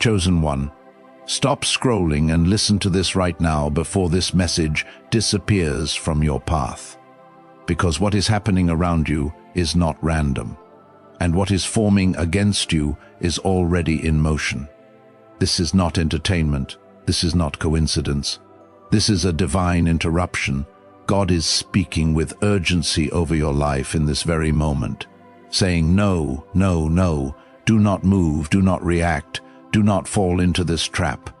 Chosen one, stop scrolling and listen to this right now before this message disappears from your path. Because what is happening around you is not random, and what is forming against you is already in motion. This is not entertainment. This is not coincidence. This is a divine interruption. God is speaking with urgency over your life in this very moment, saying, no, no, no, do not move, do not react, do not fall into this trap.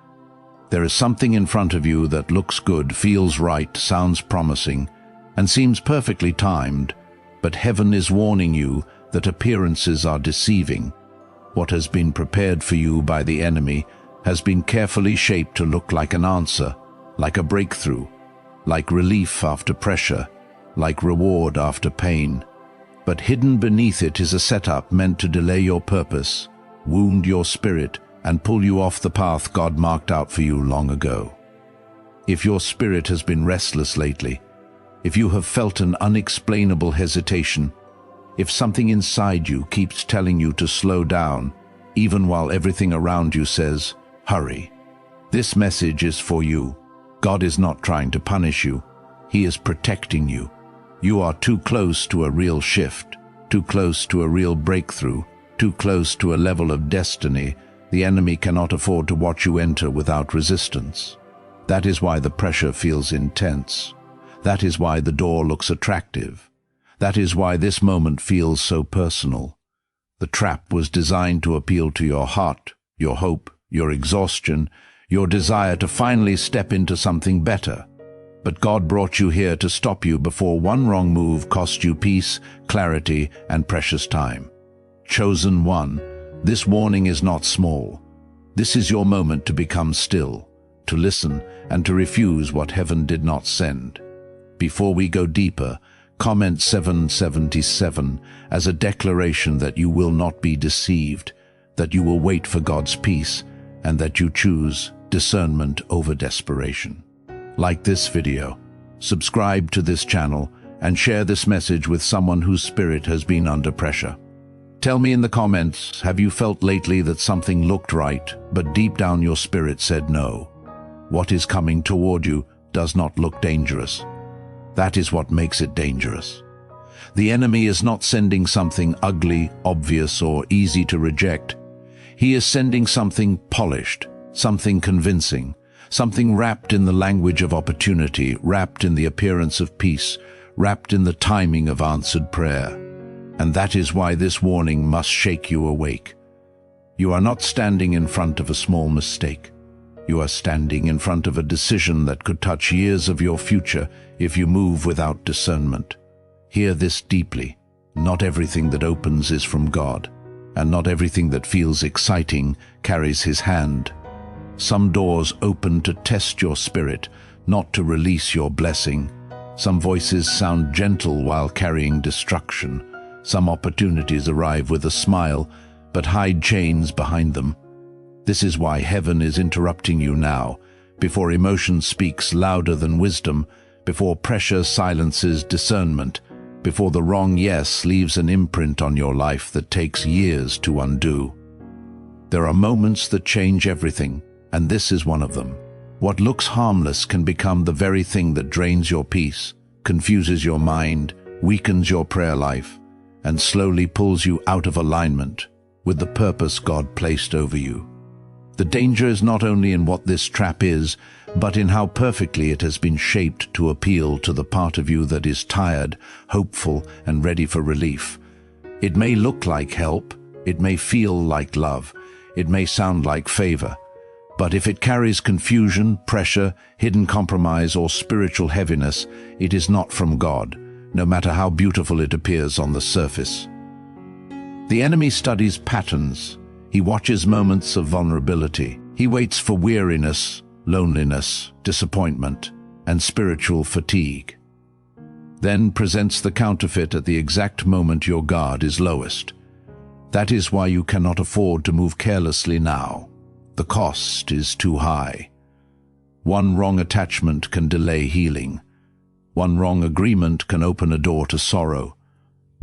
There is something in front of you that looks good, feels right, sounds promising, and seems perfectly timed, but heaven is warning you that appearances are deceiving. What has been prepared for you by the enemy has been carefully shaped to look like an answer, like a breakthrough, like relief after pressure, like reward after pain. But hidden beneath it is a setup meant to delay your purpose, wound your spirit, and pull you off the path God marked out for you long ago. If your spirit has been restless lately, if you have felt an unexplainable hesitation, if something inside you keeps telling you to slow down, even while everything around you says, hurry, this message is for you. God is not trying to punish you. He is protecting you. You are too close to a real shift, too close to a real breakthrough, too close to a level of destiny the enemy cannot afford to watch you enter without resistance. That is why the pressure feels intense. That is why the door looks attractive. That is why this moment feels so personal. The trap was designed to appeal to your heart, your hope, your exhaustion, your desire to finally step into something better. But God brought you here to stop you before one wrong move cost you peace, clarity, and precious time. Chosen one, this warning is not small. This is your moment to become still, to listen, and to refuse what heaven did not send. Before we go deeper, comment 777 as a declaration that you will not be deceived, that you will wait for God's peace, and that you choose discernment over desperation. Like this video, subscribe to this channel, and share this message with someone whose spirit has been under pressure. Tell me in the comments, have you felt lately that something looked right, but deep down your spirit said no? What is coming toward you does not look dangerous. That is what makes it dangerous. The enemy is not sending something ugly, obvious, or easy to reject. He is sending something polished, something convincing, something wrapped in the language of opportunity, wrapped in the appearance of peace, wrapped in the timing of answered prayer. And that is why this warning must shake you awake. You are not standing in front of a small mistake. You are standing in front of a decision that could touch years of your future if you move without discernment. Hear this deeply. Not everything that opens is from God, and not everything that feels exciting carries His hand. Some doors open to test your spirit, not to release your blessing. Some voices sound gentle while carrying destruction. Some opportunities arrive with a smile, but hide chains behind them. This is why heaven is interrupting you now, before emotion speaks louder than wisdom, before pressure silences discernment, before the wrong yes leaves an imprint on your life that takes years to undo. There are moments that change everything, and this is one of them. What looks harmless can become the very thing that drains your peace, confuses your mind, weakens your prayer life, and slowly pulls you out of alignment with the purpose God placed over you. The danger is not only in what this trap is, but in how perfectly it has been shaped to appeal to the part of you that is tired, hopeful, and ready for relief. It may look like help, it may feel like love, it may sound like favor, but if it carries confusion, pressure, hidden compromise, or spiritual heaviness, it is not from God, no matter how beautiful it appears on the surface. The enemy studies patterns. He watches moments of vulnerability. He waits for weariness, loneliness, disappointment, and spiritual fatigue. Then presents the counterfeit at the exact moment your guard is lowest. That is why you cannot afford to move carelessly now. The cost is too high. One wrong attachment can delay healing. One wrong agreement can open a door to sorrow.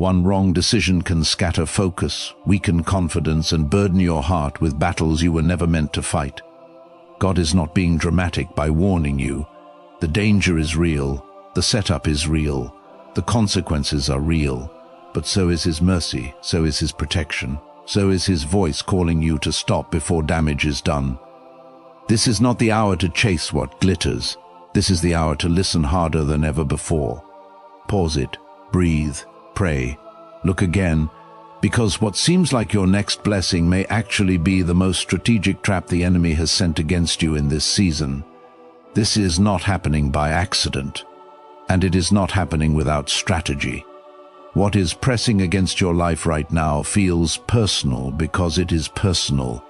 One wrong decision can scatter focus, weaken confidence, and burden your heart with battles you were never meant to fight. God is not being dramatic by warning you. The danger is real, the setup is real, the consequences are real, but so is His mercy, so is His protection, so is His voice calling you to stop before damage is done. This is not the hour to chase what glitters. This is the hour to listen harder than ever before. Pause it, breathe, pray, look again, because what seems like your next blessing may actually be the most strategic trap the enemy has sent against you in this season. This is not happening by accident, and it is not happening without strategy. What is pressing against your life right now feels personal because it is personal.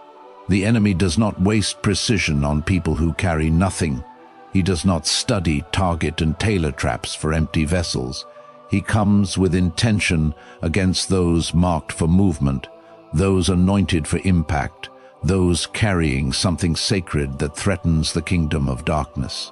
The enemy does not waste precision on people who carry nothing. He does not study, target, and tailor traps for empty vessels. He comes with intention against those marked for movement, those anointed for impact, those carrying something sacred that threatens the kingdom of darkness.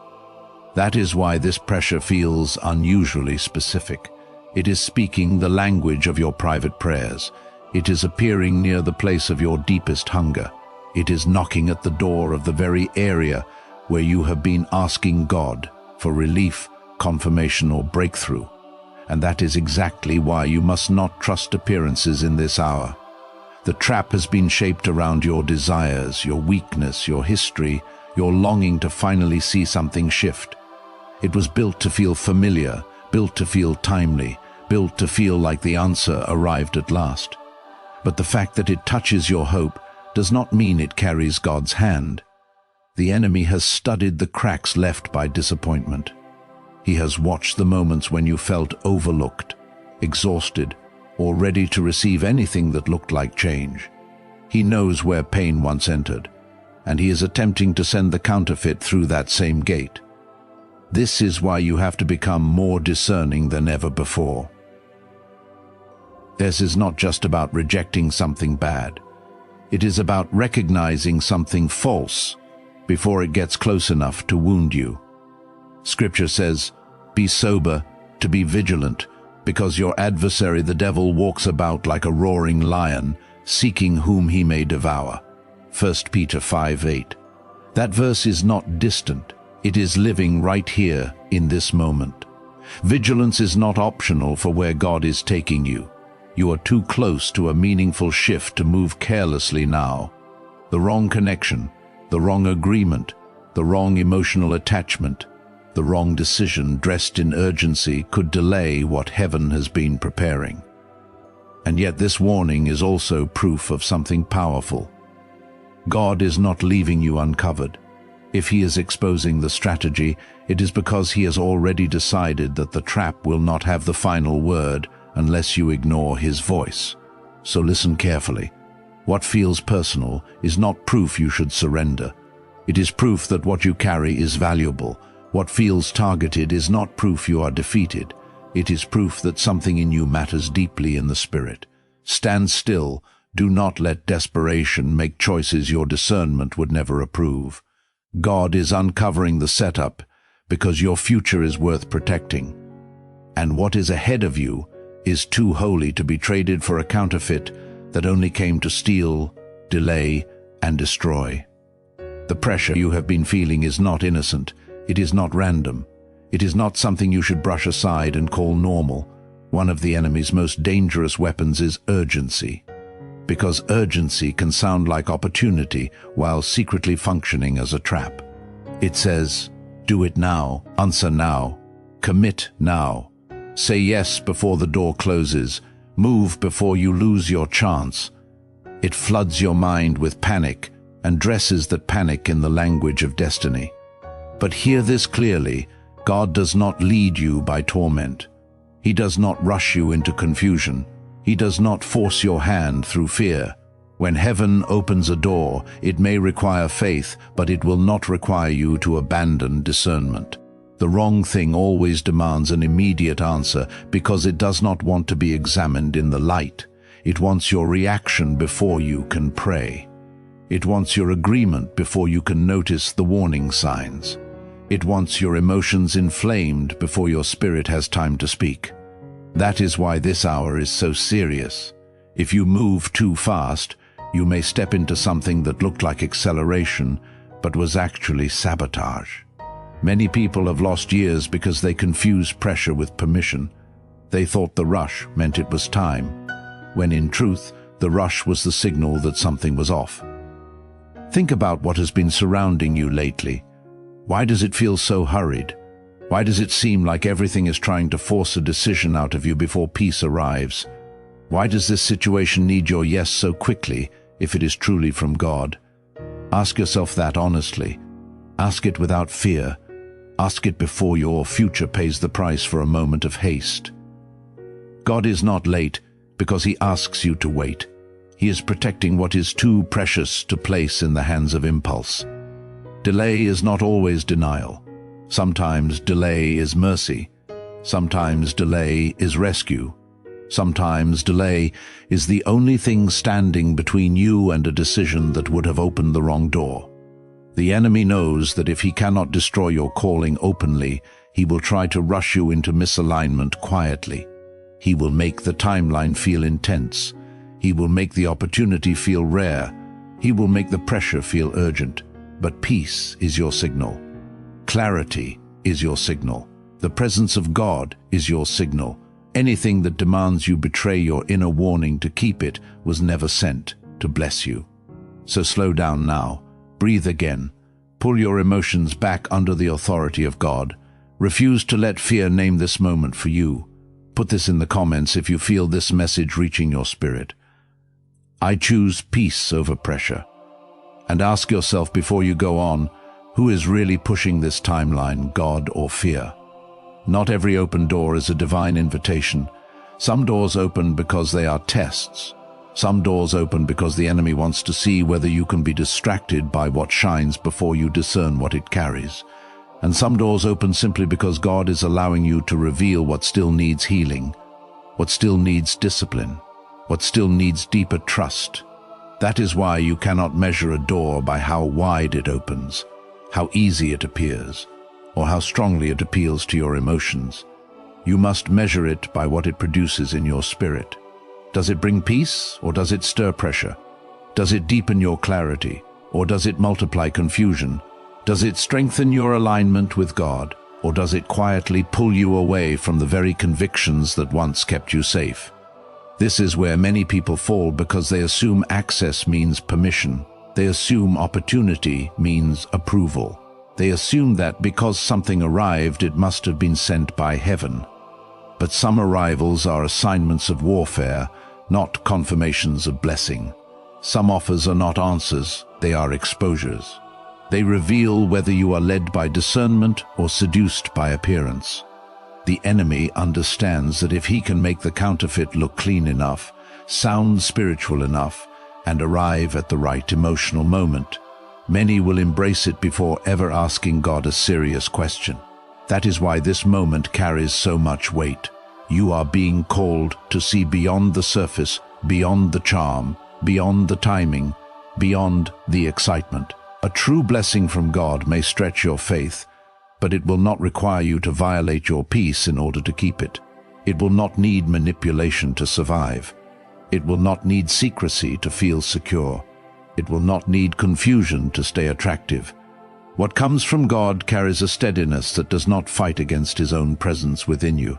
That is why this pressure feels unusually specific. It is speaking the language of your private prayers. It is appearing near the place of your deepest hunger. It is knocking at the door of the very area where you have been asking God for relief, confirmation, or breakthrough. And that is exactly why you must not trust appearances in this hour. The trap has been shaped around your desires, your weakness, your history, your longing to finally see something shift. It was built to feel familiar, built to feel timely, built to feel like the answer arrived at last. But the fact that it touches your hope does not mean it carries God's hand. The enemy has studied the cracks left by disappointment. He has watched the moments when you felt overlooked, exhausted, or ready to receive anything that looked like change. He knows where pain once entered, and he is attempting to send the counterfeit through that same gate. This is why you have to become more discerning than ever before. This is not just about rejecting something bad. It is about recognizing something false before it gets close enough to wound you. Scripture says, "Be sober, to be vigilant, because your adversary the devil walks about like a roaring lion, seeking whom he may devour." 1 Peter 5:8. That verse is not distant. It is living right here in this moment. Vigilance is not optional for where God is taking you. You are too close to a meaningful shift to move carelessly now. The wrong connection, the wrong agreement, the wrong emotional attachment, the wrong decision dressed in urgency could delay what heaven has been preparing. And yet this warning is also proof of something powerful. God is not leaving you uncovered. If He is exposing the strategy, it is because He has already decided that the trap will not have the final word unless you ignore His voice. So listen carefully. What feels personal is not proof you should surrender. It is proof that what you carry is valuable. What feels targeted is not proof you are defeated. It is proof that something in you matters deeply in the spirit. Stand still. Do not let desperation make choices your discernment would never approve. God is uncovering the setup because your future is worth protecting. And what is ahead of you is too holy to be traded for a counterfeit that only came to steal, delay, and destroy. The pressure you have been feeling is not innocent. It is not random. It is not something you should brush aside and call normal. One of the enemy's most dangerous weapons is urgency. Because urgency can sound like opportunity while secretly functioning as a trap. It says, do it now, answer now, commit now, say yes before the door closes, move before you lose your chance. It floods your mind with panic and dresses that panic in the language of destiny. But hear this clearly, God does not lead you by torment. He does not rush you into confusion. He does not force your hand through fear. When heaven opens a door, it may require faith, but it will not require you to abandon discernment. The wrong thing always demands an immediate answer because it does not want to be examined in the light. It wants your reaction before you can pray. It wants your agreement before you can notice the warning signs. It wants your emotions inflamed before your spirit has time to speak. That is why this hour is so serious. If you move too fast, you may step into something that looked like acceleration, but was actually sabotage. Many people have lost years because they confused pressure with permission. They thought the rush meant it was time, when in truth, the rush was the signal that something was off. Think about what has been surrounding you lately. Why does it feel so hurried? Why does it seem like everything is trying to force a decision out of you before peace arrives? Why does this situation need your yes so quickly if it is truly from God? Ask yourself that honestly. Ask it without fear. Ask it before your future pays the price for a moment of haste. God is not late because he asks you to wait. He is protecting what is too precious to place in the hands of impulse. Delay is not always denial. Sometimes delay is mercy. Sometimes delay is rescue. Sometimes delay is the only thing standing between you and a decision that would have opened the wrong door. The enemy knows that if he cannot destroy your calling openly, he will try to rush you into misalignment quietly. He will make the timeline feel intense. He will make the opportunity feel rare. He will make the pressure feel urgent. But peace is your signal. Clarity is your signal. The presence of God is your signal. Anything that demands you betray your inner warning to keep it was never sent to bless you. So slow down now. Breathe again. Pull your emotions back under the authority of God. Refuse to let fear name this moment for you. Put this in the comments if you feel this message reaching your spirit. I choose peace over pressure. And ask yourself before you go on, who is really pushing this timeline, God or fear? Not every open door is a divine invitation. Some doors open because they are tests. Some doors open because the enemy wants to see whether you can be distracted by what shines before you discern what it carries. And some doors open simply because God is allowing you to reveal what still needs healing, what still needs discipline, what still needs deeper trust. That is why you cannot measure a door by how wide it opens, how easy it appears, or how strongly it appeals to your emotions. You must measure it by what it produces in your spirit. Does it bring peace, or does it stir pressure? Does it deepen your clarity, or does it multiply confusion? Does it strengthen your alignment with God, or does it quietly pull you away from the very convictions that once kept you safe? This is where many people fall because they assume access means permission. They assume opportunity means approval. They assume that because something arrived, it must have been sent by heaven. But some arrivals are assignments of warfare, not confirmations of blessing. Some offers are not answers, they are exposures. They reveal whether you are led by discernment or seduced by appearance. The enemy understands that if he can make the counterfeit look clean enough, sound spiritual enough, and arrive at the right emotional moment, many will embrace it before ever asking God a serious question. That is why this moment carries so much weight. You are being called to see beyond the surface, beyond the charm, beyond the timing, beyond the excitement. A true blessing from God may stretch your faith, but it will not require you to violate your peace in order to keep it. It will not need manipulation to survive. It will not need secrecy to feel secure. It will not need confusion to stay attractive. What comes from God carries a steadiness that does not fight against his own presence within you.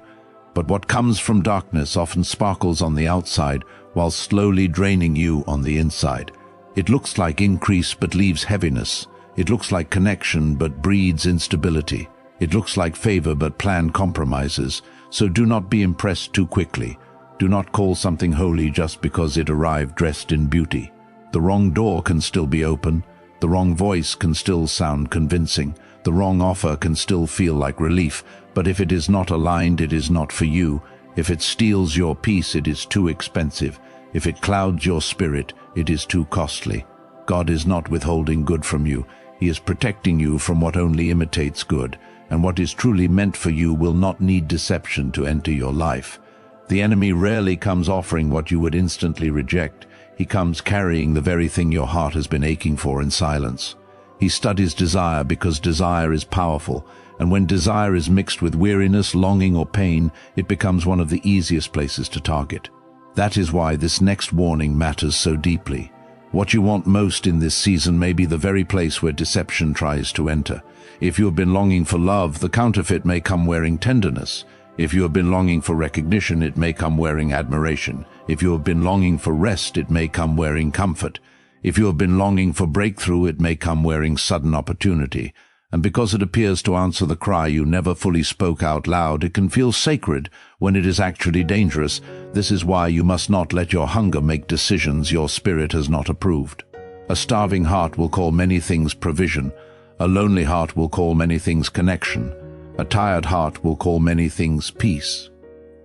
But what comes from darkness often sparkles on the outside while slowly draining you on the inside. It looks like increase but leaves heaviness. It looks like connection but breeds instability. It looks like favor but plan compromises. So do not be impressed too quickly. Do not call something holy just because it arrived dressed in beauty. The wrong door can still be open. The wrong voice can still sound convincing. The wrong offer can still feel like relief. But if it is not aligned, it is not for you. If it steals your peace, it is too expensive. If it clouds your spirit, it is too costly. God is not withholding good from you. He is protecting you from what only imitates good, and what is truly meant for you will not need deception to enter your life. The enemy rarely comes offering what you would instantly reject. He comes carrying the very thing your heart has been aching for in silence. He studies desire because desire is powerful, And when desire is mixed with weariness, longing, or pain, it becomes one of the easiest places to target. That is why this next warning matters so deeply. What you want most in this season may be the very place where deception tries to enter. If you have been longing for love, the counterfeit may come wearing tenderness. If you have been longing for recognition, it may come wearing admiration. If you have been longing for rest, it may come wearing comfort. If you have been longing for breakthrough, it may come wearing sudden opportunity. And because it appears to answer the cry you never fully spoke out loud, it can feel sacred when it is actually dangerous. This is why you must not let your hunger make decisions your spirit has not approved. A starving heart will call many things provision. A lonely heart will call many things connection. A tired heart will call many things peace.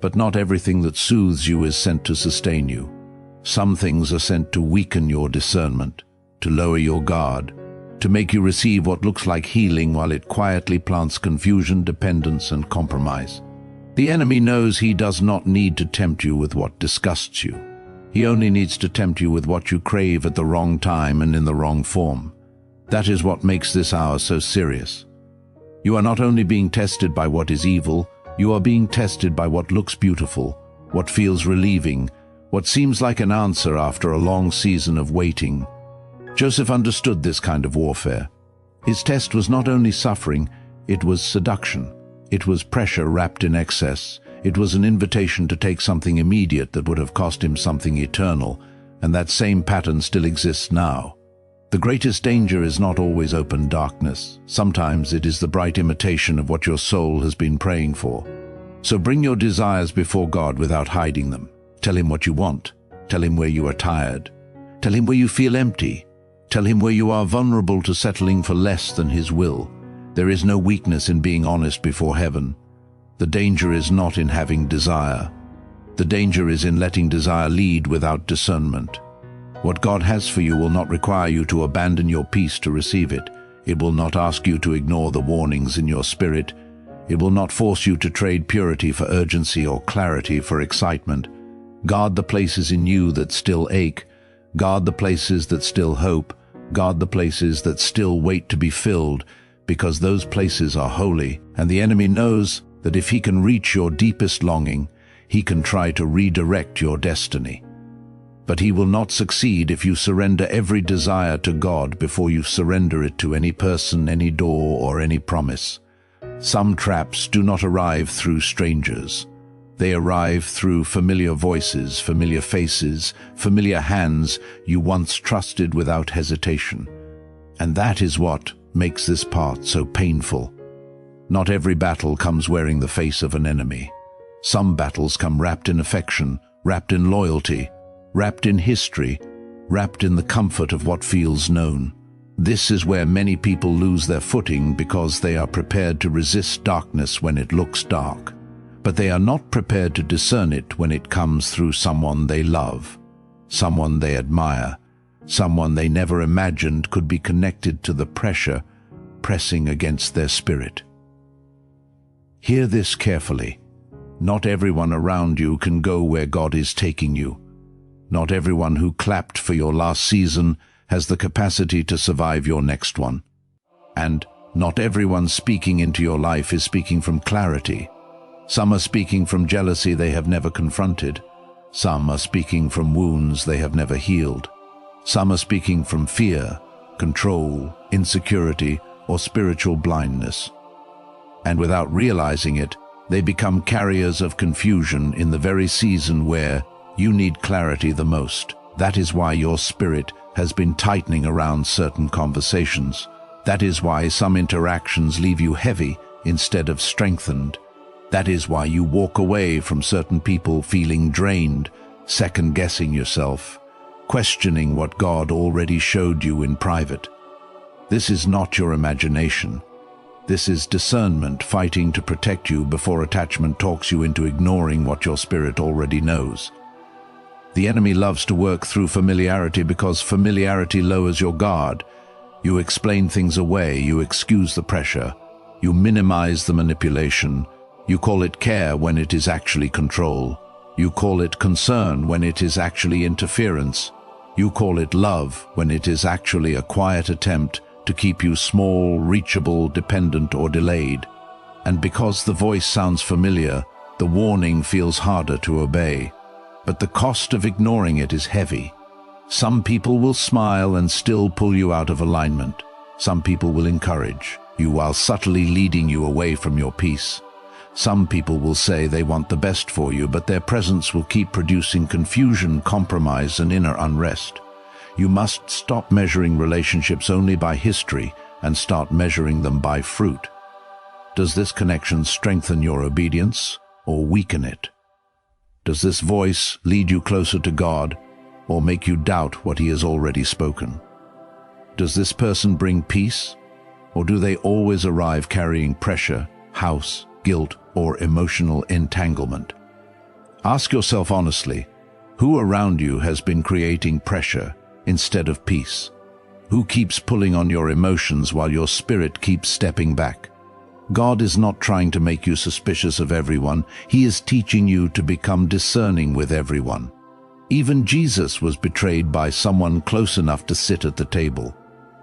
But not everything that soothes you is sent to sustain you. Some things are sent to weaken your discernment, to lower your guard, to make you receive what looks like healing while it quietly plants confusion, dependence, and compromise. The enemy knows he does not need to tempt you with what disgusts you. He only needs to tempt you with what you crave at the wrong time and in the wrong form. That is what makes this hour so serious. You are not only being tested by what is evil, you are being tested by what looks beautiful, what feels relieving, what seems like an answer after a long season of waiting. Joseph understood this kind of warfare. His test was not only suffering, it was seduction. It was pressure wrapped in excess. It was an invitation to take something immediate that would have cost him something eternal, and that same pattern still exists now. The greatest danger is not always open darkness. Sometimes it is the bright imitation of what your soul has been praying for. So bring your desires before God without hiding them. Tell him what you want. Tell him where you are tired. Tell him where you feel empty. Tell him where you are vulnerable to settling for less than his will. There is no weakness in being honest before heaven. The danger is not in having desire. The danger is in letting desire lead without discernment. What God has for you will not require you to abandon your peace to receive it. It will not ask you to ignore the warnings in your spirit. It will not force you to trade purity for urgency or clarity for excitement. Guard the places in you that still ache. Guard the places that still hope. Guard the places that still wait to be filled, because those places are holy, and the enemy knows that if he can reach your deepest longing, he can try to redirect your destiny. But he will not succeed if you surrender every desire to God before you surrender it to any person, any door, or any promise. Some traps do not arrive through strangers. They arrive through familiar voices, familiar faces, familiar hands you once trusted without hesitation. And that is what makes this part so painful. Not every battle comes wearing the face of an enemy. Some battles come wrapped in affection, wrapped in loyalty, wrapped in history, wrapped in the comfort of what feels known. This is where many people lose their footing because they are prepared to resist darkness when it looks dark. But they are not prepared to discern it when it comes through someone they love, someone they admire, someone they never imagined could be connected to the pressure pressing against their spirit. Hear this carefully. Not everyone around you can go where God is taking you. Not everyone who clapped for your last season has the capacity to survive your next one. And not everyone speaking into your life is speaking from clarity. Some are speaking from jealousy they have never confronted. Some are speaking from wounds they have never healed. Some are speaking from fear, control, insecurity, or spiritual blindness. And without realizing it, they become carriers of confusion in the very season where you need clarity the most. That is why your spirit has been tightening around certain conversations. That is why some interactions leave you heavy instead of strengthened. That is why you walk away from certain people feeling drained, second-guessing yourself, questioning what God already showed you in private. This is not your imagination. This is discernment fighting to protect you before attachment talks you into ignoring what your spirit already knows. The enemy loves to work through familiarity because familiarity lowers your guard. You explain things away, you excuse the pressure, you minimize the manipulation, you call it care when it is actually control, you call it concern when it is actually interference, you call it love when it is actually a quiet attempt to keep you small, reachable, dependent, or delayed. And because the voice sounds familiar, the warning feels harder to obey. But the cost of ignoring it is heavy. Some people will smile and still pull you out of alignment. Some people will encourage you while subtly leading you away from your peace. Some people will say they want the best for you, but their presence will keep producing confusion, compromise, and inner unrest. You must stop measuring relationships only by history and start measuring them by fruit. Does this connection strengthen your obedience or weaken it? Does this voice lead you closer to God or make you doubt what He has already spoken? Does this person bring peace, or do they always arrive carrying pressure, house, guilt, or emotional entanglement? Ask yourself honestly, who around you has been creating pressure instead of peace? Who keeps pulling on your emotions while your spirit keeps stepping back? God is not trying to make you suspicious of everyone. He is teaching you to become discerning with everyone. Even Jesus was betrayed by someone close enough to sit at the table.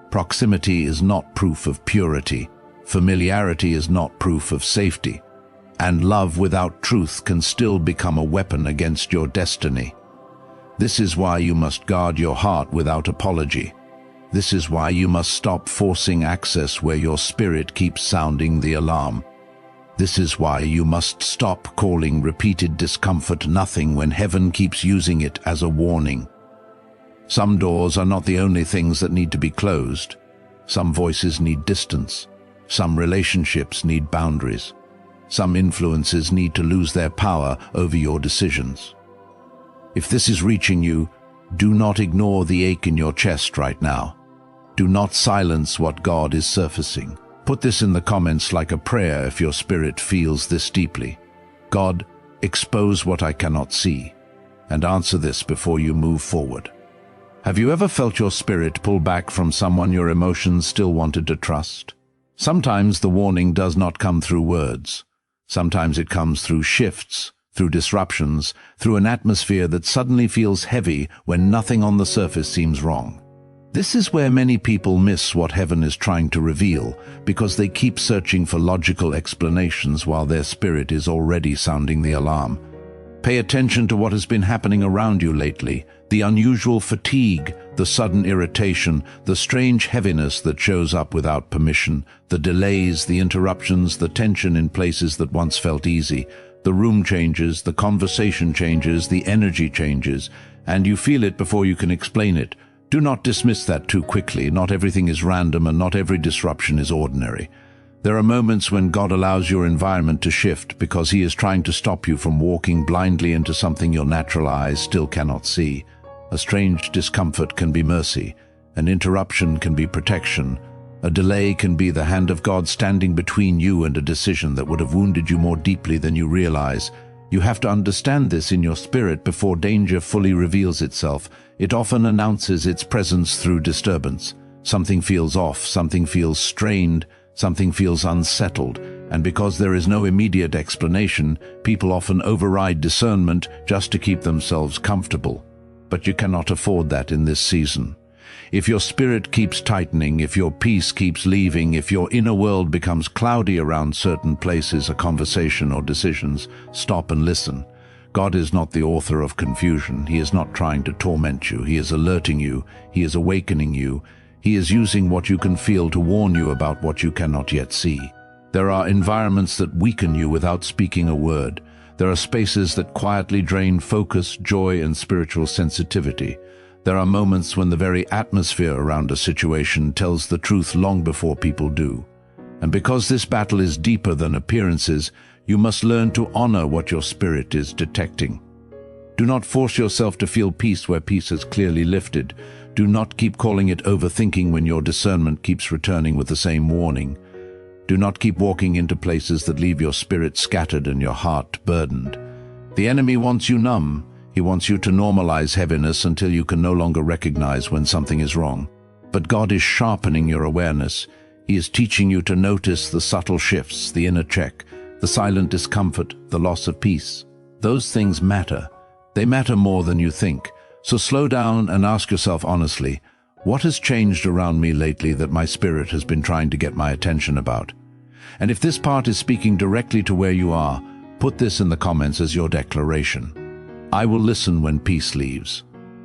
Proximity is not proof of purity. Familiarity is not proof of safety. And love without truth can still become a weapon against your destiny. This is why you must guard your heart without apology. This is why you must stop forcing access where your spirit keeps sounding the alarm. This is why you must stop calling repeated discomfort nothing when heaven keeps using it as a warning. Some doors are not the only things that need to be closed. Some voices need distance. Some relationships need boundaries. Some influences need to lose their power over your decisions. If this is reaching you, do not ignore the ache in your chest right now. Do not silence what God is surfacing. Put this in the comments like a prayer if your spirit feels this deeply. God, expose what I cannot see, and answer this before you move forward. Have you ever felt your spirit pull back from someone your emotions still wanted to trust? Sometimes the warning does not come through words. Sometimes it comes through shifts, through disruptions, through an atmosphere that suddenly feels heavy when nothing on the surface seems wrong. This is where many people miss what heaven is trying to reveal, because they keep searching for logical explanations while their spirit is already sounding the alarm. Pay attention to what has been happening around you lately, the unusual fatigue, the sudden irritation, the strange heaviness that shows up without permission, the delays, the interruptions, the tension in places that once felt easy. The room changes, the conversation changes, the energy changes, and you feel it before you can explain it. Do not dismiss that too quickly. Not everything is random and not every disruption is ordinary. There are moments when God allows your environment to shift because He is trying to stop you from walking blindly into something your natural eyes still cannot see. A strange discomfort can be mercy. An interruption can be protection. A delay can be the hand of God standing between you and a decision that would have wounded you more deeply than you realize. You have to understand this in your spirit before danger fully reveals itself. It often announces its presence through disturbance. Something feels off, something feels strained, something feels unsettled, and because there is no immediate explanation, people often override discernment just to keep themselves comfortable. But you cannot afford that in this season. If your spirit keeps tightening, if your peace keeps leaving, if your inner world becomes cloudy around certain places, a conversation or decisions, stop and listen. God is not the author of confusion. He is not trying to torment you. He is alerting you. He is awakening you. He is using what you can feel to warn you about what you cannot yet see. There are environments that weaken you without speaking a word. There are spaces that quietly drain focus, joy, and spiritual sensitivity. There are moments when the very atmosphere around a situation tells the truth long before people do. And because this battle is deeper than appearances, you must learn to honor what your spirit is detecting. Do not force yourself to feel peace where peace has clearly lifted. Do not keep calling it overthinking when your discernment keeps returning with the same warning. Do not keep walking into places that leave your spirit scattered and your heart burdened. The enemy wants you numb. He wants you to normalize heaviness until you can no longer recognize when something is wrong. But God is sharpening your awareness. He is teaching you to notice the subtle shifts, the inner check, the silent discomfort, the loss of peace. Those things matter. They matter more than you think. So slow down and ask yourself honestly, what has changed around me lately that my spirit has been trying to get my attention about? And if this part is speaking directly to where you are, put this in the comments as your declaration. I will listen when peace leaves.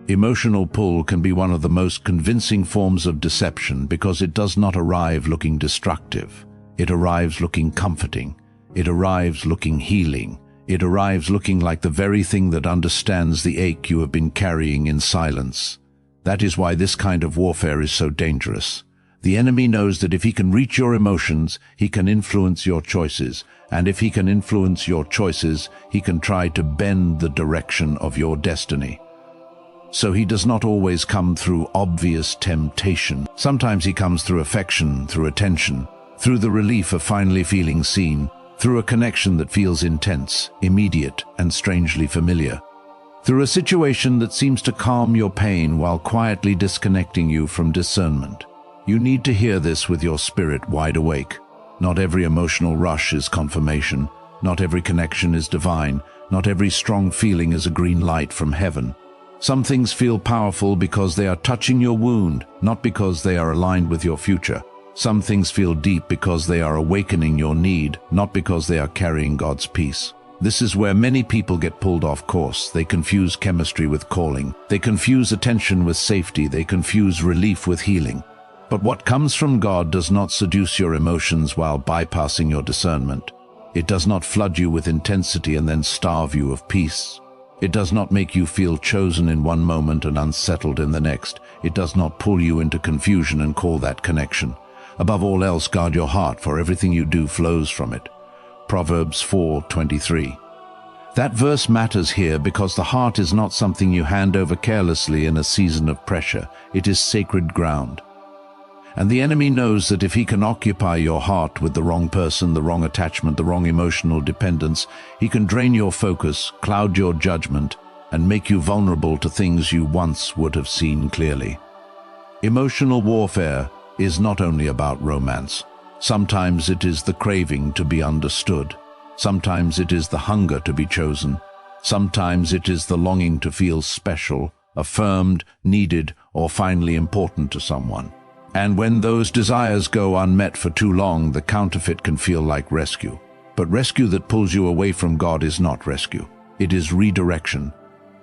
Emotional pull can be one of the most convincing forms of deception because it does not arrive looking destructive. It arrives looking comforting. It arrives looking healing. It arrives looking like the very thing that understands the ache you have been carrying in silence. That is why this kind of warfare is so dangerous. The enemy knows that if he can reach your emotions, he can influence your choices. And if he can influence your choices, he can try to bend the direction of your destiny. So he does not always come through obvious temptation. Sometimes he comes through affection, through attention, through the relief of finally feeling seen, through a connection that feels intense, immediate, and strangely familiar. Through a situation that seems to calm your pain while quietly disconnecting you from discernment. You need to hear this with your spirit wide awake. Not every emotional rush is confirmation. Not every connection is divine. Not every strong feeling is a green light from heaven. Some things feel powerful because they are touching your wound, not because they are aligned with your future. Some things feel deep because they are awakening your need, not because they are carrying God's peace. This is where many people get pulled off course. They confuse chemistry with calling. They confuse attention with safety. They confuse relief with healing. But what comes from God does not seduce your emotions while bypassing your discernment. It does not flood you with intensity and then starve you of peace. It does not make you feel chosen in one moment and unsettled in the next. It does not pull you into confusion and call that connection. Above all else, guard your heart, for everything you do flows from it. Proverbs 4:23. That verse matters here because the heart is not something you hand over carelessly in a season of pressure. It is sacred ground. And the enemy knows that if he can occupy your heart with the wrong person, the wrong attachment, the wrong emotional dependence, he can drain your focus, cloud your judgment, and make you vulnerable to things you once would have seen clearly. Emotional warfare is not only about romance. Sometimes it is the craving to be understood. Sometimes it is the hunger to be chosen. Sometimes it is the longing to feel special, affirmed, needed, or finally important to someone. And when those desires go unmet for too long, the counterfeit can feel like rescue. But rescue that pulls you away from God is not rescue. It is redirection.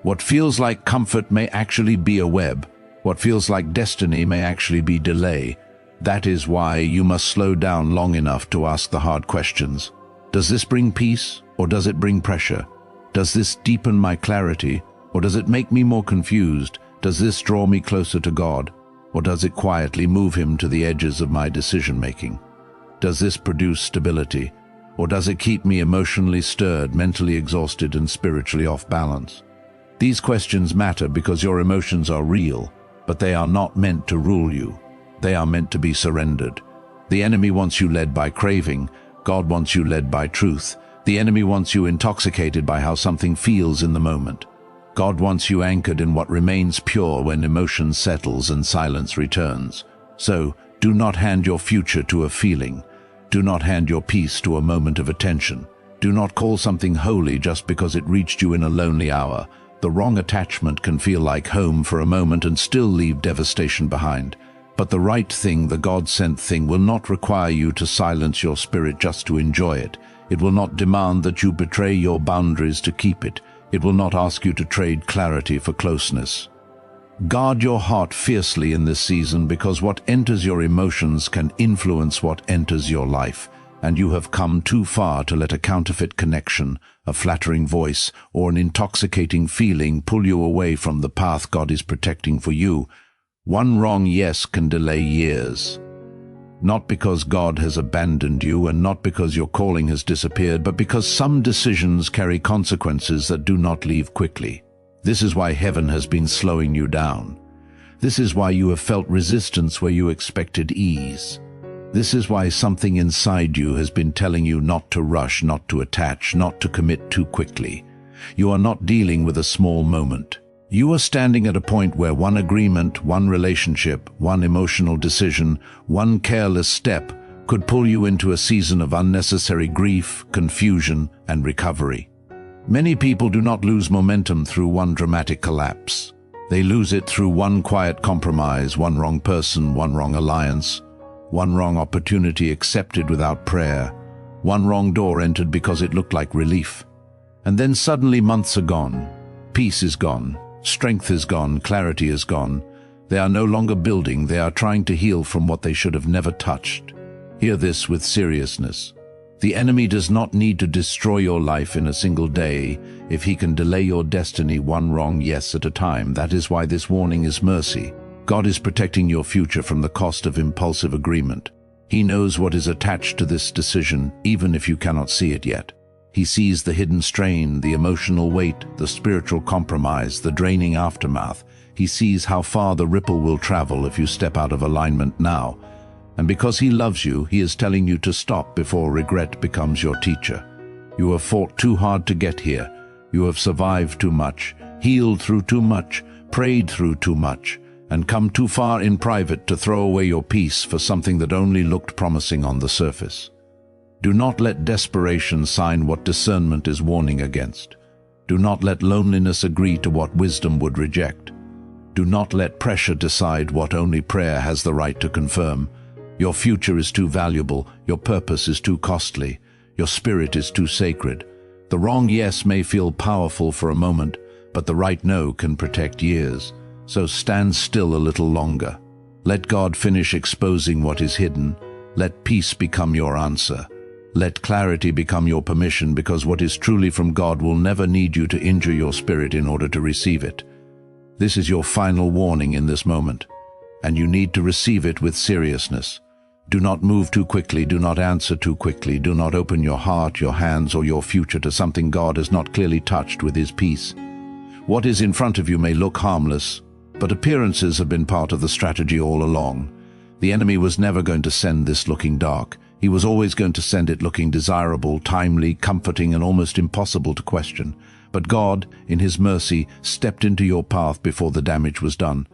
What feels like comfort may actually be a web. What feels like destiny may actually be delay. That is why you must slow down long enough to ask the hard questions. Does this bring peace, or does it bring pressure? Does this deepen my clarity, or does it make me more confused? Does this draw me closer to God, or does it quietly move him to the edges of my decision-making? Does this produce stability, or does it keep me emotionally stirred, mentally exhausted, and spiritually off balance? These questions matter because your emotions are real, but they are not meant to rule you. They are meant to be surrendered. The enemy wants you led by craving. God wants you led by truth. The enemy wants you intoxicated by how something feels in the moment. God wants you anchored in what remains pure when emotion settles and silence returns. So, do not hand your future to a feeling. Do not hand your peace to a moment of attention. Do not call something holy just because it reached you in a lonely hour. The wrong attachment can feel like home for a moment and still leave devastation behind. But the right thing, the God-sent thing, will not require you to silence your spirit just to enjoy it. It will not demand that you betray your boundaries to keep it. It will not ask you to trade clarity for closeness. Guard your heart fiercely in this season because what enters your emotions can influence what enters your life. And you have come too far to let a counterfeit connection, a flattering voice, or an intoxicating feeling pull you away from the path God is protecting for you. One wrong yes can delay years. Not because God has abandoned you and not because your calling has disappeared, but because some decisions carry consequences that do not leave quickly. This is why heaven has been slowing you down. This is why you have felt resistance where you expected ease. This is why something inside you has been telling you not to rush, not to attach, not to commit too quickly. You are not dealing with a small moment. You are standing at a point where one agreement, one relationship, one emotional decision, one careless step could pull you into a season of unnecessary grief, confusion, and recovery. Many people do not lose momentum through one dramatic collapse. They lose it through one quiet compromise, one wrong person, one wrong alliance. one wrong opportunity accepted without prayer, one wrong door entered because it looked like relief. And then suddenly months are gone, peace is gone, strength is gone, clarity is gone. They are no longer building, they are trying to heal from what they should have never touched. Hear this with seriousness. The enemy does not need to destroy your life in a single day if he can delay your destiny one wrong yes at a time. That is why this warning is mercy. God is protecting your future from the cost of impulsive agreement. He knows what is attached to this decision, even if you cannot see it yet. He sees the hidden strain, the emotional weight, the spiritual compromise, the draining aftermath. He sees how far the ripple will travel if you step out of alignment now. And because he loves you, he is telling you to stop before regret becomes your teacher. You have fought too hard to get here. You have survived too much, healed through too much, prayed through too much, and come too far in private to throw away your peace for something that only looked promising on the surface. Do not let desperation sign what discernment is warning against. Do not let loneliness agree to what wisdom would reject. Do not let pressure decide what only prayer has the right to confirm. Your future is too valuable, your purpose is too costly, your spirit is too sacred. The wrong yes may feel powerful for a moment, but the right no can protect years. So stand still a little longer. Let God finish exposing what is hidden. Let peace become your answer. Let clarity become your permission, because what is truly from God will never need you to injure your spirit in order to receive it. This is your final warning in this moment, and you need to receive it with seriousness. Do not move too quickly, do not answer too quickly, do not open your heart, your hands, or your future to something God has not clearly touched with his peace. What is in front of you may look harmless, but appearances have been part of the strategy all along. The enemy was never going to send this looking dark. He was always going to send it looking desirable, timely, comforting, and almost impossible to question. But God, in his mercy, stepped into your path before the damage was done.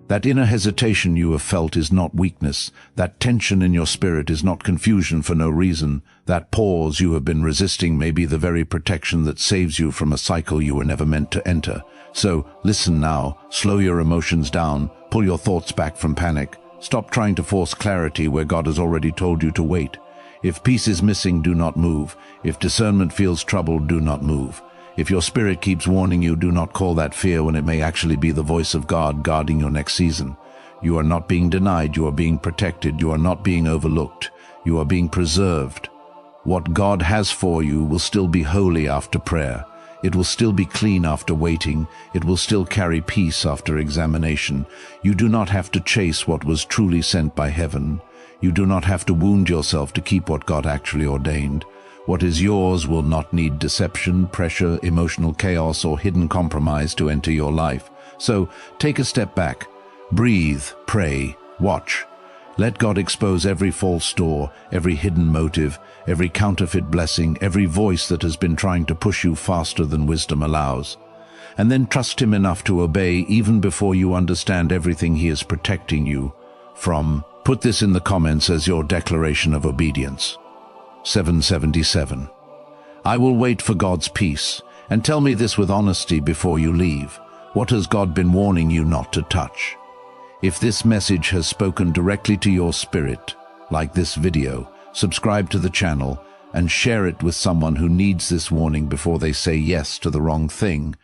That inner hesitation you have felt is not weakness. That tension in your spirit is not confusion for no reason. That pause you have been resisting may be the very protection that saves you from a cycle you were never meant to enter. So, listen now, slow your emotions down, pull your thoughts back from panic. Stop trying to force clarity where God has already told you to wait. If peace is missing, do not move. If discernment feels troubled, do not move. If your spirit keeps warning you, do not call that fear when it may actually be the voice of God guarding your next season. You are not being denied, you are being protected, you are not being overlooked, you are being preserved. What God has for you will still be holy after prayer. It will still be clean after waiting. It will still carry peace after examination. You do not have to chase what was truly sent by heaven. You do not have to wound yourself to keep what God actually ordained. What is yours will not need deception, pressure, emotional chaos, or hidden compromise to enter your life. So, take a step back. Breathe, pray, watch. Let God expose every false door, every hidden motive, every counterfeit blessing, every voice that has been trying to push you faster than wisdom allows. And then trust him enough to obey even before you understand everything he is protecting you from. Put this in the comments as your declaration of obedience. 777. I will wait for God's peace, and tell me this with honesty before you leave. What has God been warning you not to touch? If this message has spoken directly to your spirit, like this video, subscribe to the channel and share it with someone who needs this warning before they say yes to the wrong thing.